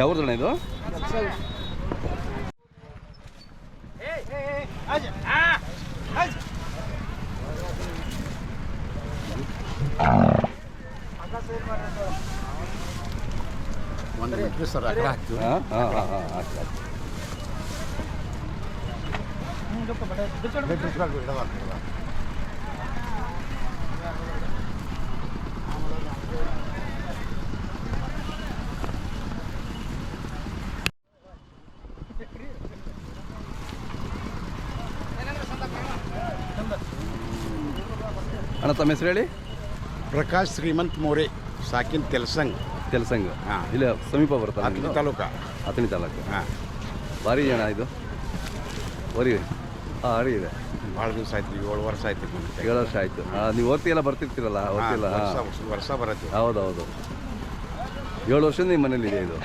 ಯಾವ್ದಣ್ಣ ಇದು? ಒಂದು metre sir ಅక్కడ ಹಾಕ್ತೀವಿ. ಹಾಂ ಹಾಂ ಹಾಂ ಹಾಂ ಆಯ್ತು ಆಯ್ತು. ಅಣ್ಣ ತಮ್ಮ ಹೆಸರು ಹೇಳಿ. ಪ್ರಕಾಶ್ ಶ್ರೀಮಂತ್ ಮೋರೆ, ಸಾಕಿನ್ ತೆಲ್ಸಂಗ್. ಕೆಲಸಂಗ. ಹಾಂ, ಇಲ್ಲ ಸಮೀಪ ಬರುತ್ತೆ ಹತ್ತನೇ ತಾಲೂಕ. ಹತ್ತನೇ ತಾಲೂಕು. ಹಾಂ, ಭಾರಿ ಅಣ್ಣ ಇದು ಬರೀ ಹಾಂ ಅಡಿ ಇದೆ. ಭಾಳ ದಿವಸ ಆಯ್ತು, 7 ವರ್ಷ ಆಯ್ತು. 7 ವರ್ಷ ಆಯಿತು. ನೀವು ಓದ್ತಿಯೆಲ್ಲ ಬರ್ತಿರ್ತೀರಲ್ಲ? ಓದ್ತಿಲ್ಲ. ವರ್ಷ ಬರುತ್ತೆ. ಹೌದು ಹೌದು. 7 ವರ್ಷದಿಂದ ನಿಮ್ಮ ಮನೇಲಿದೆ ಇದು.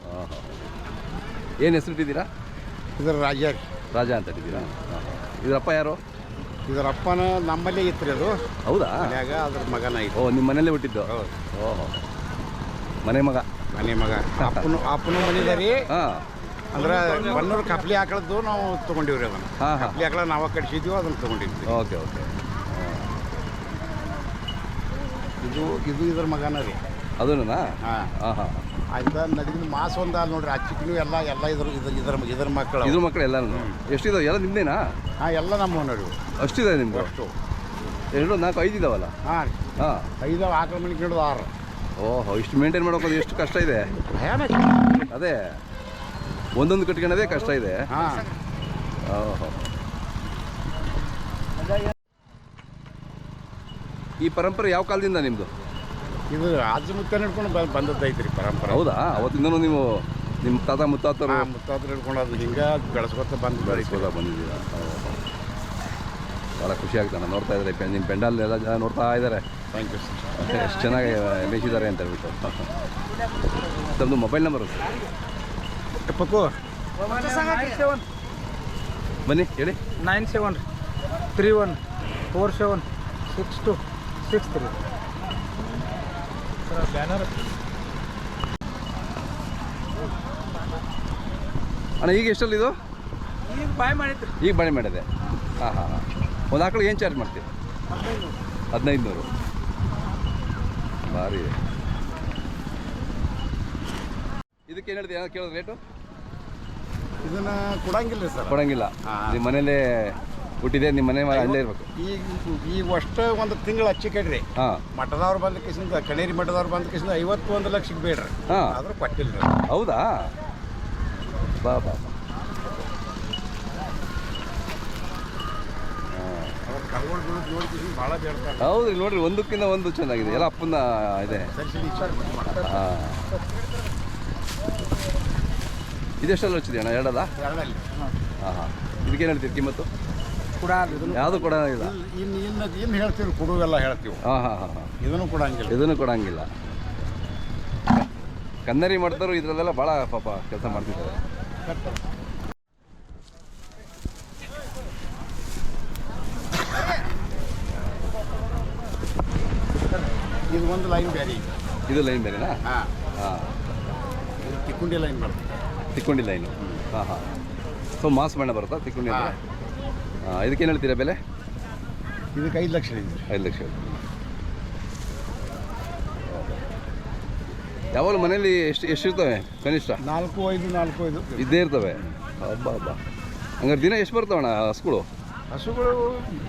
ಹಾಂ ಹಾಂ. ಏನು ಹೆಸರು ಇಟ್ಟಿದ್ದೀರಾ? ಇದರ ರಾಜ ರಾಜ ಅಂತ ಇಟ್ಟಿದ್ದೀರಾ? ಹಾಂ ಹಾಂ. ಇದರಪ್ಪ ಯಾರು? ಇದರ ಅಪ್ಪನ ನಮ್ಮಲ್ಲೇ ಇತ್ತು ರೀ ಅದು. ಹೌದಾ? ಮನ್ಯಾಗ ಅದ್ರ ಮಗನ ಐತಿ. ಓ, ನಿಮ್ಮ ಮನೇಲೇ ಹುಟ್ಟಿದ್ದು? ಹೌದು. ಓಹೋ, ಮನೆ ಮಗ. ಮನೆ ಮಗ. ಅಪ್ಪನ ಮನೆದ ರೀ. ಹಾಂ, ಅಂದ್ರೆ ಬನ್ನೂರು ಕಪ್ಲಿ ಆಕಳದ್ದು ನಾವು ತೊಗೊಂಡಿವ್ರಿ ಅದನ್ನು. ಹಾಂ ಹಾಂ. ಕಪ್ಲಿ ಆಕಳ ನಾವು ಕಡಿಸಿದ್ವಿ, ಅದನ್ನು ತೊಗೊಂಡಿದ್ವಿ. Okay okay. ಇದು ಇದ್ರ ಮಗನ ರೀ. ಅದನ್ನ? ಹಾಂ ಹಾಂ ಹಾಂ. ಆಯ್ತಾ, ನದಿಗಿನ ಮಾಸ ಒಂದು ಅಲ್ಲಿ ನೋಡ್ರಿ, ಅಚ್ಚಿಕ್ಕೂ ಎಲ್ಲ ಇದ್ರ ಮಕ್ಕಳು. ಇದ್ರ ಮಕ್ಕಳು ಎಲ್ಲರೂ ಎಷ್ಟಿದಾವೆ? ಎಲ್ಲ ನಿಮ್ಮದೇನಾ? ಹಾಂ, ಎಲ್ಲ ನಮ್ಮ ನೋಡ್ರಿ. ಅಷ್ಟಿದೆ ನಿಮ್ದು? ಅಷ್ಟು 2 4 5 ಇದಾವಲ್ಲ? ಹಾಂ, ಹಾಂ. 5 ಆಕಳ ಮನೆ ಕೇಳೋದು 6. ಓಹೋ, ಇಷ್ಟು ಮೇಂಟೈನ್ ಮಾಡೋದು ಎಷ್ಟು ಕಷ್ಟ ಇದೆ? ಭಯಾನಕ. ಅದೇ ಒಂದೊಂದು ಕಟ್ಕೊಳ್ಳೋದೇ ಕಷ್ಟ ಇದೆ. ಹಾಂ. ಓಹೋ. ಈ ಪರಂಪರೆ ಯಾವ ಕಾಲದಿಂದ ನಿಮ್ಮದು? ಇದು ಅಜ್ಜ ಮುತ್ತ ಹಿಡ್ಕೊಂಡು ಬಂದದ್ದೈತ್ರಿ ಪರಂಪರೆ. ಹೌದಾ? ಅವತ್ತಿಂದನೂ ನೀವು ನಿಮ್ಮ ತಾತ ಮುತ್ತಾತರು? ಮುತ್ತಾತರು ಹಿಡ್ಕೊಂಡು ಅದು ಹಿಂಗೆ ಬೆಳೆಸ್ಕೊತ ಬೆಳೆಸ್ಕೋದ ಬಂದಿದ್ದೀರಾ? ಭಾಳ ಖುಷಿ ಆಗ್ತಾನೆ ನೋಡ್ತಾ ಇದ್ದಾರೆ. ನಿಮ್ಮ ಪೆಂಡಲ್ ಎಲ್ಲ ಜನ ನೋಡ್ತಾ ಇದ್ದಾರೆ. Thank you sir. ಎಷ್ಟು ಚೆನ್ನಾಗಿ ಮೇಯಿಸಿದ್ದಾರೆ ಅಂತ ಹೇಳ್ಬಿಟ್ಟು. ತಮ್ಮದು ಮೊಬೈಲ್ ನಂಬರು ಪಕ್ಕು ಬನ್ನಿ ಹೇಳಿ. 9731476263 ಬ್ಯಾನರ್. ಅಣ್ಣ ಈಗ ಎಷ್ಟಲ್ಲಿ ಇದು? ಈಗ ಬಾಯ್ ಮಾಡಿದ್ರಿ. ಈಗ ಬಾಳೆ ಮಾಡಿದೆ. ಹಾಂ ಹಾಂ ಹಾಂ. ಒಂದು ಆಕಳಿಗೆ ಏನು ಚಾರ್ಜ್ ಮಾಡ್ತೀವಿ? 1500. ಭಾರಿ. ಇದಕ್ಕೆ ಏನು ಹೇಳ್ತೀವಿ? ಕೇಳೋದು ರೇಟು? ಇದನ್ನ ಕೊಡಂಗಿಲ್ಲ ಸರ್. ಕೊಡಂಗಿಲ್ಲ. ನಿಮ್ಮ ಮನೇಲೇ ಹುಟ್ಟಿದೆ, ನಿಮ್ಮ ಮನೆ ಅಲ್ಲೇ ಇರಬೇಕು. ಈಗ ಅಷ್ಟು ಒಂದು ತಿಂಗಳು ಹಚ್ಚಿ ಕಡ್ರಿ. ಹಾಂ. ಮಠದವ್ರು ಬಂದ ಕಿಸಿಂದ, ಕಣೇರಿ ಮಠದವ್ರು ಬಂದ ಕಿಸಿಂದ 51 ಲಕ್ಷಕ್ಕೆ ಬೇಡ್ರಿ. ಹಾಂ. ಆದ್ರೂ ಕೊಟ್ಟಿಲ್ಲ. ಹೌದಾ? ಬಾ ಬಾ ಬಾ. ಭಾಳ ಬೇಡ್ತಾರೆ. ಹೌದು, ನೋಡ್ರಿ, ಒಂದಕ್ಕಿಂತ ಒಂದು ಚೆನ್ನಾಗಿದೆ. ಎಲ್ಲ ಅಪ್ಪನ ಇದೆ. ಹಾಂ. ಇದೆಷ್ಟೆಲ್ಲ ಹಚ್ಚಿದೆ ಅಣ್ಣ? 2 2 ಹಾಂ ಹಾಂ. ಇದಕ್ಕೇನು ಹೇಳ್ತೀವಿ ಕಿಮ್ಮತ್ತು? ಯಾವುದು ಕೊಡೋಂಗಿಲ್ಲ. ಇನ್ನು ಹೇಳ್ತೀವಿ, ಕೊಡುವೆಲ್ಲ ಹೇಳ್ತೀವಿ. ಹಾಂ ಹಾಂ ಹಾಂ ಹಾಂ. ಇದನ್ನು ಕೊಡಂಗಿಲ್ಲ. ಇದನ್ನು ಕೊಡಂಗಿಲ್ಲ. ಕನ್ನರಿ ಮಾಡ್ತಾರೋ ಇದರಲ್ಲೆಲ್ಲ ಭಾಳ ಪಾಪ ಕೆಲಸ ಮಾಡ್ತಿದ್ದಾರೆ. ಇದು ಒಂದು ಲೈನ್ ಬೇರೆ. ಇದು ಲೈನ್ ಬೇರೆನಾ? ಹಾಂ ಹಾಂ. ಇದು ತಿಕ್ಕೊಂಡಿ ಲೈನ್ ಬರ್ತದೆ. ತಿಕ್ಕೊಂಡಿ ಲೈನು. ಹಾಂ ಹಾಂ. ಸೊ ಮಾಸ್ ಬಣ್ಣ ಬರುತ್ತಾ ತಿಕ್ಕೊಂಡಿ? ಹಾಂ. ಇದಕ್ಕೇನು ಹೇಳ್ತೀರಾ ಬೆಲೆ? ಇದಕ್ಕೆ 5 ಲಕ್ಷ ಇದೆ. 5 ಲಕ್ಷ. ಯಾವಾಗಲೂ ಮನೇಲಿ ಎಷ್ಟಿರ್ತವೆ ಕನಿಷ್ಠ? 4-5 ಇದ್ದೇ ಇರ್ತವೆ. ಹಬ್ಬ ಹಬ್ಬ. ಹಂಗಾರೆ ದಿನ ಎಷ್ಟು ಬರ್ತಾವಣ್ಣ ಹಸುಗಳು? ಹಸುಗಳು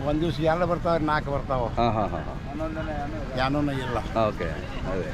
ಒಂದು ದಿವ್ಸ 2 ಬರ್ತಾವೆ, 4 ಬರ್ತಾವೆ. ಹಾಂ ಹಾಂ ಹಾಂ ಹಾಂ. ಏನೂ ಇಲ್ಲ. ಓಕೆ. ಅದೇ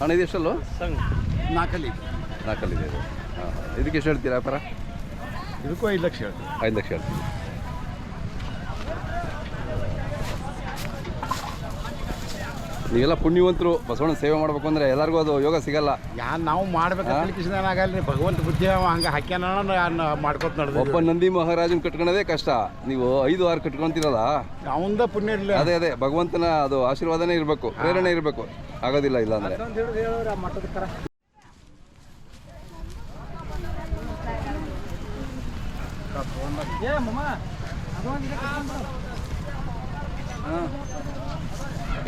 ಅಣ್ಣ ಇದು ಎಷ್ಟಲ್ಲೂ? 4 4 ಇದು. ಹಾಂ ಹಾಂ. ಇದಕ್ಕೆ ಎಷ್ಟು ಹೇಳ್ತೀರಾ ವ್ಯಾಪಾರ? ಇದಕ್ಕೂ 5 ಲಕ್ಷ ಹೇಳ್ತೀವಿ. 5 ಲಕ್ಷ ಹೇಳ್ತೀವಿ. ನೀವೆಲ್ಲ ಪುಣ್ಯವಂತರು. ಬಸವಣ್ಣ ಸೇವೆ ಮಾಡ್ಬೇಕು ಅಂದರೆ ಎಲ್ಲರಿಗೂ ಅದು ಯೋಗ ಸಿಗಲ್ಲ. ನಾವು ಮಾಡ್ಬೇಕು ಅಪ್ಲಿಕೇಶನ್ ಏನಾಗಲ್ಲ ರೀ, ಭಗವಂತ ಬುದ್ಧಿ ಹಂಗೆ ಹಾಕ್ಯಾನ ಮಾಡ್ಕೊತ ಒಬ್ಬ ನಡೆದ ನಂದಿ ಮಹಾರಾಜನ್ ಕಟ್ಕೊಳ್ಳೋದೇ ಕಷ್ಟ. ನೀವು 5-6 ಕಟ್ಕೊಂತೀರಲ್ಲ, ಅವಂದ ಪುಣ್ಯ ಇರಲಿ. ಅದೇ ಭಗವಂತನ ಅದು ಆಶೀರ್ವಾದನೇ ಇರಬೇಕು, ಪ್ರೇರಣೆ ಇರಬೇಕು. ಆಗೋದಿಲ್ಲ ಇಲ್ಲ ಅಂದರೆ. ಮಟ್ಟದ ಕರ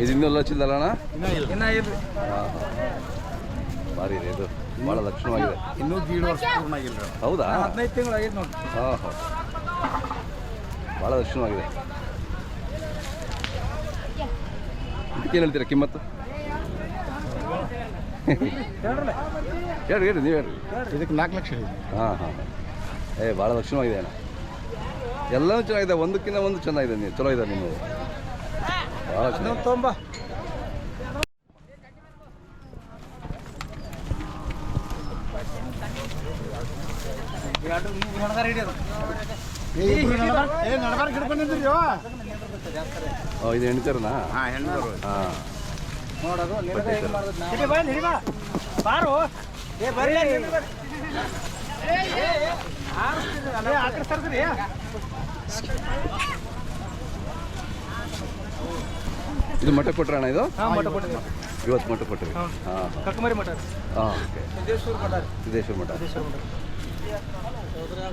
ಇದು ಇನ್ನೂ ಹಚ್ಚಿಲ್ಲಲ್ಲ ಅಣ್ಣ? ಇನ್ನ ಇಲ್ರಿ. ಹಾಂ ಭಾರಿ ಇದೆ ಇದು, ಭಾಳ ಲಕ್ಷಣವಾಗಿದೆ. ಇನ್ನೂ 1.5 ವರ್ಷ ಪೂರ್ಣ ಆಗಿಲ್ಲ ರೀ. ಹೌದಾ? 15 ತಿಂಗಳು ಆಗೈತೆ ನೋಡಿ. ಹಾಂ ಭಾಳ ಲಕ್ಷಣವಾಗಿದೆ. ಇದಕ್ಕೇನು ಹೇಳ್ತೀರಾ ಕಿಮ್ಮತ್ತು? ಹೇಳ್ರಿ ನೀವು ಹೇಳ್ರಿ. ಇದಕ್ಕೆ 4 ಲಕ್ಷ ಇದೆ. ಹಾಂ ಭಾಳ ಲಕ್ಷಣವಾಗಿದೆ ಅಣ್ಣ. ಎಲ್ಲನೂ ಚೆನ್ನಾಗಿದೆ, ಒಂದಕ್ಕಿಂತ ಒಂದು ಚೆನ್ನಾಗಿದೆ. ನೀವು ಚಲೋ ಇದೆ ನೀವು, ಭಾಳ ಚೆನ್ನಾಗಿ. ತೊಂಬ ನಡಬಾರ್ದು ಹಿಡ್ಕೊಂಡಿದ್ರಿ ಇದು ಹೆಣ್ತಾರನಾ? ಹಾಂ ಹೆಣ್ಣು. ಹಾಂ ನೋಡೋದು ಬಾರು ಇದು ಮಠ ಕೊಟ್ರಣ ಇದು? ಹಾಂ ಮಠ ಕೊಟ್ಟಿದ್ದೀವಿ. ಇವತ್ತು ಮಠ ಕೊಟ್ಟಿರಿ. ಹಾಂ ಕಕ್ಕಮರಿ ಮಠ. ಹಾಂ ಓಕೆ. ಸಿದ್ದೇಶ್ವರ ಮಠ. ಸಿದ್ದೇಶ್ವರ ಮಠ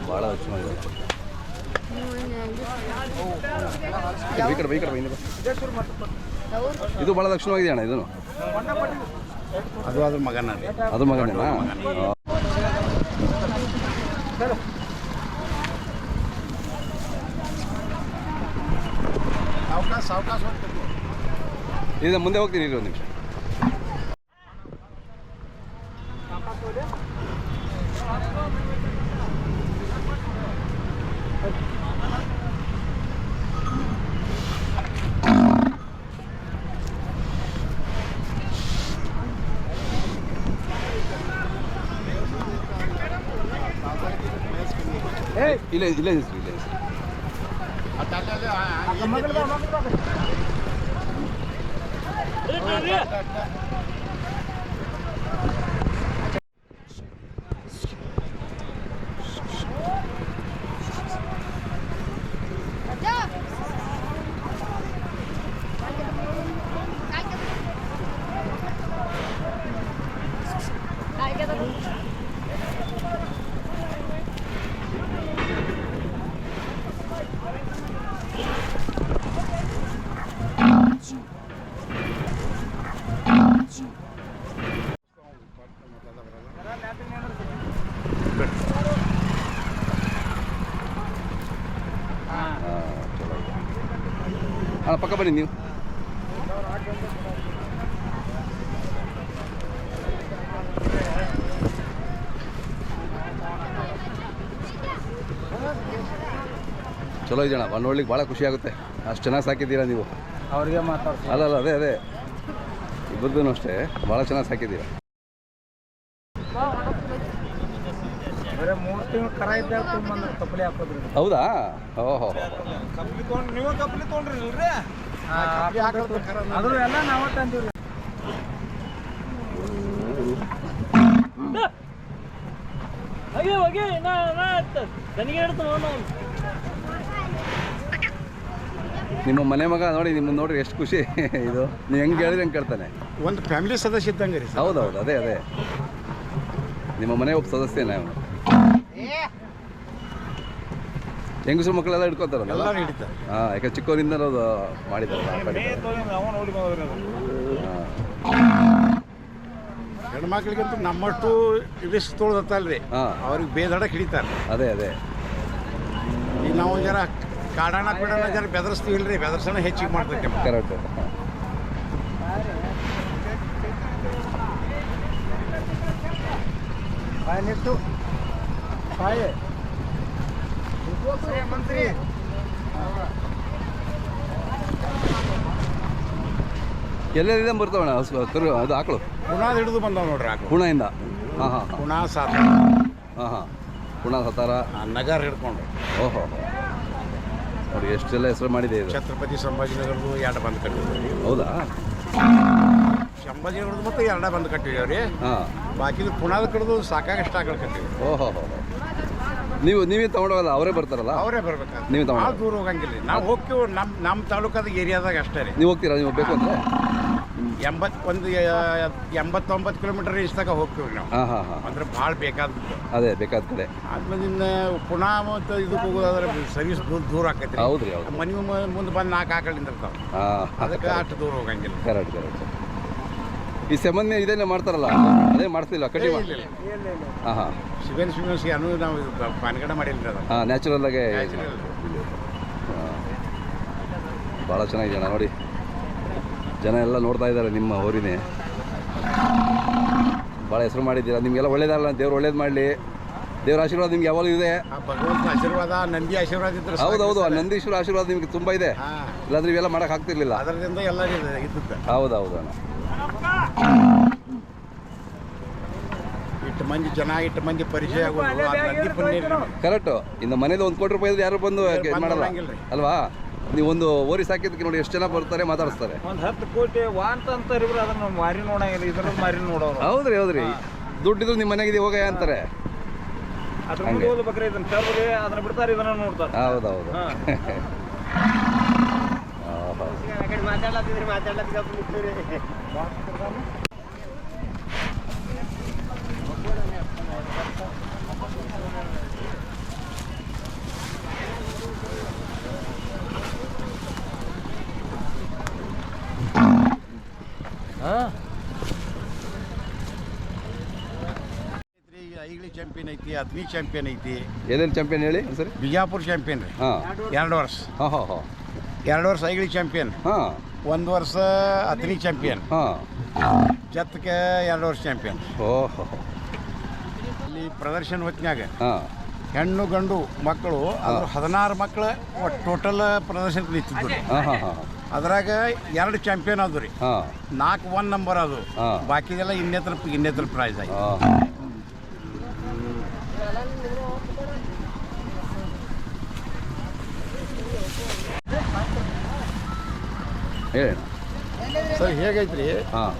ಭಾಳ ಲಕ್ಷಣವಾಗಿದೆ. ಈ ಕಡೆ ಸಿದ್ದೇಶ್ವರ ಮಠ. ಇದು ಭಾಳ ಲಕ್ಷಣವಾಗಿದೆ ಅಣ್ಣ. ಇದನ್ನು ಅದು ಅದ್ರ ಮಗನ ರೀ. ಅದು ಮಗನೇನಾ? ಸಾವಕಾಶ ಇದು ಮುಂದೆ ಹೋಗ್ತೀನಿ ಇರೋ ನಿಮಿಷ. ಇಲ್ಲ ಇಲ್ಲ ಹೆಸರು ಇಲ್ಲ ಹೆಸರು. ಹಾಂ ಪಕ್ಕ ಬನ್ನಿ ನೀವು. ಚಲೋ ಇದೆಯಣ್ಣ, ನೋಡ್ಲಿಕ್ಕೆ ಭಾಳ ಖುಷಿ ಆಗುತ್ತೆ. ಅಷ್ಟು ಚೆನ್ನಾಗಿ ಸಾಕಿದ್ದೀರಾ ನೀವು. ಅವ್ರಿಗೆ ಮಾತಾಡ್ತಾರೆ. ಅಲ್ಲ ಅದೇ ಇಬ್ಬರದೂ ಅಷ್ಟೇ ಭಾಳ ಚೆನ್ನಾಗಿ ಸಾಕಿದ್ದೀರಾ. ಬರೀ 3 ತಿಂಗಳು ಕರ ಇದ್ದಾಗ ತುಂಬ ಕಪ್ಪಲಿ ಹಾಕೋದ್ರಿ. ಹೌದಾ? ಓಹೋ ಕಪ್ಪಲಿ ತೊಗೊಂಡು ನೀವು ಕಪ್ಪಲಿ ತೊಗೊಂಡ್ರಿ ಇಲ್ರಿ? ಅದ್ರ ಎಲ್ಲ ನಾವ ತಂದಿವ್ರಿ. ನಿಮ್ಮ ಮನೆ ಮಗ ನೋಡಿ, ನಿಮ್ಮನ್ನು ನೋಡ್ರಿ ಎಷ್ಟು ಖುಷಿ. ಇದು ನೀವು ಹೆಂಗೆ ಹೇಳಿದ್ರೆ ಹೆಂಗೆ ಕೇಳ್ತಾನೆ. ಒಂದು ಫ್ಯಾಮಿಲಿ ಸದಸ್ಯ ಇದ್ದಂಗೆ ರೀ. ಹೌದೌದು ಅದೇ ನಿಮ್ಮ ಮನೆ ಒಬ್ಬ ಸದಸ್ಯನೇ ಅವನು. ಹೆಂಗಸರು ಮಕ್ಕಳೆಲ್ಲ ಹಿಡ್ಕೊತಾರಲ್ಲ? ಎಲ್ಲರೂ ಹಿಡಿತಾರೆ. ಹಾಂ, ಯಾಕೆ ಚಿಕ್ಕವರಿಂದ ಅದು ಮಾಡಿದಾರಲ್ಲ. ಹೆಣ್ಮಕ್ಳಿಗಂತೂ ನಮ್ಮಷ್ಟು ರಿಸ್ಕ್ ತೊಳ್ದತ್ತಲ್ರಿ. ಅವ್ರಿಗೆ ಬೇದಡಕ್ಕೆ ಹಿಡಿತಾರೆ. ಅದೇ ಈಗ ನಾವು ಜರ ಕಾಡಾಣ ಪೀಡಾಣ ಜರ ಬೆದರಿಸ್ತೀವಿ ಇಲ್ರಿ, ಬೆದರ್ಸೋಣ ಹೆಚ್ಚಿಗೆ ಮಾಡ್ತೈತೆ. ಕರೆಕ್ಟ್. ನಿಟ್ಟು ಸಾಯೇ ಮಂತ್ರಿ ಎಲ್ಲೆಲ್ಲಿಂದ ಬರ್ತಾವಣ್ಣ ಕರು ಅದು ಆಕಳು? ಪುಣಾದ ಹಿಡಿದು ಬಂದಾವ ನೋಡ್ರಿ ಆಕಳು. ಪುಣೆಯಿಂದ? ಹಾಂ ಪುಣ ಸಾತ. ಹಾಂ ಪುಣ ಸತಾರ ನಗರ ಹಿಡ್ಕೊಂಡು. ಓಹೋ ನೋಡಿ ಎಷ್ಟೆಲ್ಲ ಹೆಸರು ಮಾಡಿದೆ ಇದು. ಛತ್ರಪತಿ ಸಂಭಾಜಿನಗರದು 2 ಬಂದು ಕಟ್ಟಿದ್ರು. ಹೌದಾ? ಸಂಭಾಜಿನವ್ರದ್ದು ಮತ್ತು ಎರಡ ಬಂದು ಕಟ್ಟಿದ್ದೇವೆ ರೀ. ಹಾಂ. ಬಾಕಿದು ಪುನಾದ ಕಡ್ದು ಸಾಕಾಗಷ್ಟು ಆಕಳು ಕಟ್ಟಿವಿ. ಓಹೋ ಹೋ. ನೀವೇ ತೊಗೊಂಡೋಗಲ್ಲ, ಅವರೇ ಬರ್ತಾರಲ್ಲ? ಅವರೇ ಬರ್ಬೇಕಾದ್ರೆ ನೀವು ಭಾಳ ತಗೊಂಡು ದೂರ ಹೋಗಂಗಿಲ್ಲ ರೀ. ನಾವು ಹೋಗ್ತೀವಿ ನಮ್ಮ ತಾಲೂಕಾದ ಏರಿಯಾದಾಗ ಅಷ್ಟೇ ರೀ. ನೀವು ಹೋಗ್ತೀರಾ? ನೀವು ಬೇಕು ಅಂದರೆ 89 ಕಿಲೋಮೀಟರ್ ರೇಂಜ್ ತನಕ ಹೋಗ್ತೀವಿ ರೀ ನಾವು. ಹಾಂ ಹಾಂ ಹಾಂ. ಅಂದ್ರೆ ಭಾಳ ಬೇಕಾದ್ದು. ಅದೇ ಬೇಕಾದ ಕಡೆ. ಆದ್ಮೇಲೆ ಇನ್ನು ಪುನಃ ಮತ್ತು ಇದಕ್ಕೆ ಹೋಗೋದಾದ್ರೆ ಸರ್ವಿಸ್ ದೂರ ಆಕೈತಿ. ಹೌದು ರೀ, ಹೌದು. ಮನೆ ಮುಂದೆ ಬಂದು 4 ಆಕಳಿಂದ ಇರ್ತಾವೆ. ಹಾಂ. ಅದಕ್ಕೆ ಅಷ್ಟು ದೂರ ಹೋಗಂಗಿಲ್ಲ. Correct correct. ಈ ಸಾಮಾನ್ಯ ಇದೇನೆ ಮಾಡ್ತಾರಲ್ಲ, ಅದೇ ಮಾಡಿಸ್ತಿಲ್ಲ ಕಟ್ಟಿ ಮಾಡಿ? ಹಾಂ ಹಾಂ. ಸಿಮೆನ್ಸ್ಗೆ ಅನು ನಾವು ಪಾನ್ಗಡ ಮಾಡಿಲ್ಲ ಅದು. ಹಾಂ, ನ್ಯಾಚುರಲ್ಲಾಗೆ. ನ್ಯಾಚುರಲ್. ಭಾಳ ಚೆನ್ನಾಗಿದೆ ಅಣ್ಣ ನೋಡಿ. ಜನ ಎಲ್ಲ ನೋಡ್ತಾ ಇದ್ದಾರೆ ನಿಮ್ಮ ಊರಿನೇ. ಭಾಳ ಹೆಸರು ಮಾಡಿದ್ದೀರಾ. ನಿಮಗೆಲ್ಲ ಒಳ್ಳೇದಲ್ಲ, ದೇವ್ರು ಒಳ್ಳೇದು ಮಾಡಲಿ. ದೇವ್ರ ಆಶೀರ್ವಾದ ನಿಮ್ಗೆ ಯಾವಾಗಲೂ ಇದೆ. ಭಗವಂತನ ಆಶೀರ್ವಾದ, ನಂದಿ ಆಶೀರ್ವಾದ ಇದ್ರೆ ಹೌದೌದು. ಆ ನಂದೀಶ್ವರ ಆಶೀರ್ವಾದ ನಿಮ್ಗೆ ತುಂಬ ಇದೆ. ಇಲ್ಲಾಂದ್ರೆ ಇವೆಲ್ಲ ಮಾಡಕ್ಕೆ ಆಗ್ತಿರ್ಲಿಲ್ಲ. ಅದರಿಂದ ಎಲ್ಲ ಇದ್ದದ್ದು. ಹೌದೌದು ಅಣ್ಣ. ಇಟ್ಟು ಮಂದಿ ಪರಿಚಯ ಆಗೋದು ನಂದಿ ಪುಣ್ಯ ರೀ ನಮಗೆ. ಕರೆಕ್ಟು. ಇನ್ನು ಮನೇಲಿ 1 ಕೋಟಿ ರೂಪಾಯಿ ಯಾರು ಬಂದು ಮಾಡಲ್ಲ ಅಲ್ವಾ? ನೀವು ಒಂದು ಓರಿ ಸಾಕಿದ್ದಕ್ಕೆ ನೋಡಿ ಎಷ್ಟು ಜನ ಬರ್ತಾರೆ, ಮಾತಾಡಿಸ್ತಾರೆ. ಒಂದು 10 ಕೋಟಿ ವಾಂತ ಅಂತಾರೆ ಇವ್ರು, ಅದನ್ನ ಮಾರಿ ನೋಡಂಗಿಲ್ಲ, ಇದ್ರಲ್ಲಿ ಮಾರಿ ನೋಡೋರು. ಹೌದ್ರಿ ಹೌದ್ರಿ. ದುಡ್ಡಿದ್ರು ನಿಮ್ಮ ಮನೆಗಿದೆ ಹೋಗ ಅಂತಾರೆ. ಅದ್ರ ಮುಂದೆ ಹೋಗ್ಬೇಕ್ರೆ ಇದನ್ನ ತರ್ಬ್ರಿ, ಅದನ್ನ ಬಿಡ್ತಾರೆ, ಇದನ್ನ ನೋಡ್ತಾರೆ. ಹೌದೌದು. ಐಗಳಿ ಚಾಂಪಿಯನ್ ಐತಿ, ಅತ್ನಿ ಚಾಂಪಿಯನ್ ಐತಿ. ಏನೇನು ಚಾಂಪಿಯನ್ ಹೇಳಿ ಸರಿ? ಬಿಜಾಪುರ ಚಾಂಪಿಯನ್ ರೀ. ಹಾಂ. 2 ವರ್ಷ. ಹಾಂ ಹಾಂ ಹಾಂ. 2 ವರ್ಷ ಐಗಳಿ ಚಾಂಪಿಯನ್. ಹಾಂ. 1 ವರ್ಷ ಅತ್ನಿ ಚಾಂಪಿಯನ್. ಹಾಂ. ಜತ್ಗೆ 2 ವರ್ಷ ಚಾಂಪಿಯನ್. ಓಹೋ. ಇಲ್ಲಿ ಪ್ರದರ್ಶನ ಹೊತ್ತಿನಾಗ ಹಾಂ. ಹೆಣ್ಣು ಗಂಡು ಮಕ್ಕಳು ಅದ್ರ 16 ಮಕ್ಕಳು ಟೋಟಲ್ ಪ್ರದರ್ಶನಕ್ಕೆ ನಿಂತಿದ್ದು. ಹಾಂ ಹಾಂ ಹಾಂ. ಅದ್ರಾಗ 2 ಚಾಂಪಿಯನ್ ಅದು ರೀ. ಹಾಂ. 4 1 ನಂಬರ್ ಅದು. ಹಾಂ. ಬಾಕಿದೆಲ್ಲ ಇನ್ನೇತರ ಪ್ರೈಸ್ ಆಯ್ತು. ಹಾಂ. ಹೇಳಿ ಸರ್ ಹೇಗೈತ್ರಿ? ಹಾಂ.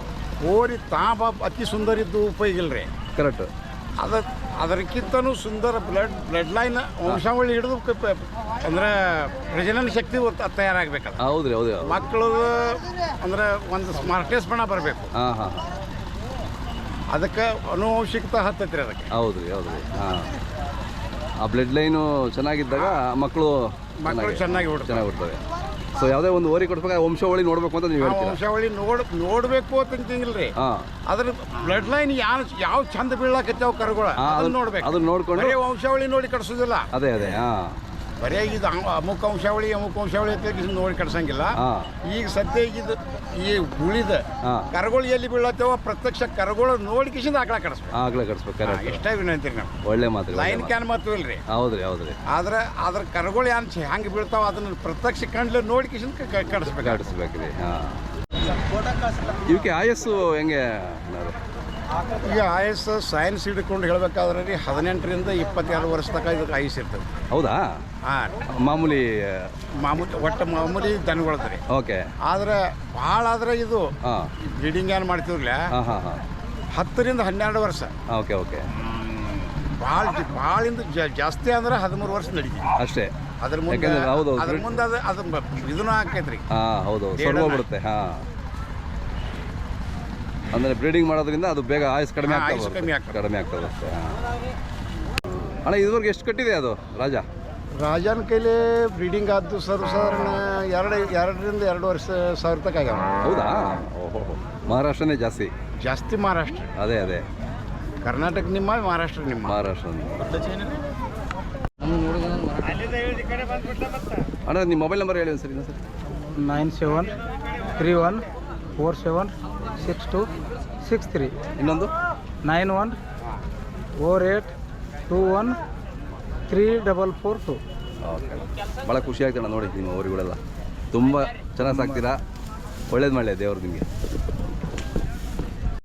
ಓರಿ ಅತಿ ಸುಂದರ ಇದ್ದು ಉಪಯೋಗ ಇಲ್ರಿ. ಕರೆಕ್ಟ್. ಅದಕ್ಕಿಂತನೂ ಸುಂದರ ಬ್ಲಡ್ ಲೈನ್ ವಂಶಾವಳಿ ಹಿಡಿದು ಅಂದ್ರೆ ಪ್ರಜನನ ಶಕ್ತಿ ತಯಾರಾಗಬೇಕಲ್ಲ. ಹೌದ್ರಿ ಹೌದು. ಮಕ್ಕಳು ಅಂದ್ರೆ ಒಂದು ಸ್ಮಾರ್ಟೆಸ್ ಬಣ ಬರಬೇಕು. ಹಾಂ ಹಾಂ. ಅದಕ್ಕೆ ಅನುವಂಶಿಕತೆ ಹತ್ತೈತ್ರಿ ಅದಕ್ಕೆ. ಹೌದ್ರಿ ಹೌದ್ರಿ. ಹಾಂ. ಆ ಬ್ಲಡ್ ಲೈನು ಚೆನ್ನಾಗಿದ್ದಾಗ ಮಕ್ಕಳು ಚೆನ್ನಾಗಿ ಹುಡ್ತವೆ. ಸೊ ಯಾವುದೇ ಒಂದು ಓರಿ ಕೊಡ್ಬೇಕಾದ್ರೆ ವಂಶಾವಳಿ ನೋಡ್ಬೇಕು ಅಂತ ನೀವು ಹೇಳ್ತೀರಾ? ವಂಶಾವಳಿ ನೋಡಬೇಕು ಅಂತಂಗಿಲ್ರಿ. ಹಾಂ. ಅದ್ರ ಬ್ಲಡ್ ಲೈನ್ ಯಾವ ಚಂದ ಬೀಳಾಕತ್ತಾವ ಕರುಗಳು ಅದನ್ನ ನೋಡ್ಬೇಕು. ಅದನ್ನ ನೋಡ್ಕೊಂಡು ವಂಶಾವಳಿ ನೋಡಿ ಕಟ್ಸೋದಿಲ್ಲ. ಅದೇ ಅದೇ. ಹಾಂ. ಬರೀ ಇದು ಅಮುಕ ವಂಶಾವಳಿ ಅಂತ ನೋಡಿ ಕಟ್ಸಂಗಿಲ್ಲ. ಈಗ ಸದ್ಯ ಇದು ಈ ಉಳಿದ ಕರುಗಳು ಎಲ್ಲಿ ಬೀಳತ್ತೇವ ಪ್ರತ್ಯಕ್ಷ ಕರುಗಳು ನೋಡಿ ಕಿಸಿಂದ ಆಕಳ ಕಟ್ಸ್ಬೇಕು. ಇಷ್ಟ ವಿನಂತಿ ನಾವು. ಒಳ್ಳೆ ಮಾತು. ಲೈನ್ ಕ್ಯಾನ್ ಮಾತು ಇಲ್ರಿ. ಹೌದ್ರಿ ಹೌದ್ರಿ. ಆದ್ರೆ ಅದ್ರ ಕರುಗಳು ಹೆಂಗೆ ಬೀಳ್ತಾವ ಅದನ್ನ ಪ್ರತ್ಯಕ್ಷ ಕಂಡ್ಲೆ ನೋಡಿ ಕಿಸಿಂದ ಕಟ್ಸ್ಬೇಕ್ರಿ. ಹಾಂ. ಇವಕ್ಕೆ ಆಯಸ್ಸು ಹೆಂಗೆ? ಈಗ ಆಯಸ್ಸು ಸೈನ್ಸ್ ಹಿಡ್ಕೊಂಡು ಹೇಳ್ಬೇಕಾದ್ರೆ ರೀ 18ರಿಂದ 22 ವರ್ಷ ತನಕ ಇದಕ್ಕೆ ಆಯುಸ್ ಇರ್ತದೆ. ಹೌದಾ? ಹಾಂ. ಮಾಮೂಲಿ ದನಗಳದ ರೀ. ಓಕೆ. ಆದ್ರೆ ಭಾಳ ಆದ್ರೆ ಇದು ಬ್ರೀಡಿಂಗ್ ಏನು ಮಾಡ್ತೀವ್ರಲ್ಲ 10ರಿಂದ 12 ವರ್ಷ. Okay okay. ಭಾಳಿಂದ ಜಾಸ್ತಿ ಅಂದ್ರೆ 13 ವರ್ಷ ನಡೀತೀವಿ ಅಷ್ಟೇ. ಅದ್ರ ಮುಂದೆ ಹೌದು ಅದ್ರ ಮುಂದೆ ಅದು ಇದನ್ನು ಹಾಕೈತ್ರಿ. ಹಾಂ ಹೌದು. ಬಿಡುತ್ತೆ. ಹಾಂ. ಅಂದರೆ ಬ್ರೀಡಿಂಗ್ ಮಾಡೋದ್ರಿಂದ ಅದು ಬೇಗ ಆಯುಸ್ ಕಡಿಮೆ ಆಗ್ತದೆ ಅಷ್ಟೇ. ಅಣ್ಣ ಇದುವರೆಗೆ ಎಷ್ಟು ಕಟ್ಟಿದೆ ಅದು ರಾಜನ ಕೈಲಿ ಬ್ರೀಡಿಂಗ್ ಆದ್ದು ಸಾಧಾರಣ 2ರಿಂದ 2.5 ಸಾವಿರ ತನಕ ಆಗ್ಯಾವ. ಹೌದಾ? ಓಹೋ. ಮಹಾರಾಷ್ಟ್ರನೇ ಜಾಸ್ತಿ. ಮಹಾರಾಷ್ಟ್ರ. ಅದೇ ಕರ್ನಾಟಕ ನಿಮ್ಮ, ಮಹಾರಾಷ್ಟ್ರ ನಿಮ್ಮ. ಮಹಾರಾಷ್ಟ್ರ. ಅಣ್ಣ ನಿಮ್ಮ ಮೊಬೈಲ್ ನಂಬರ್ ಹೇಳಿ ಸರಿ ಸರ್. 9731476263. ಇನ್ನೊಂದು 9148213442. ಓಕೆ. ಭಾಳ ಖುಷಿ ಆಗ್ತಣ್ಣ ನೋಡಿ ನಿಮ್ಮ ಊರುಗಳೆಲ್ಲ ತುಂಬ ಚೆನ್ನಾಗಿ ಸಾಕ್ತೀರಾ. ಒಳ್ಳೇದು ಮಾಡಲಿ ದೇವ್ರು ನಿಮಗೆ.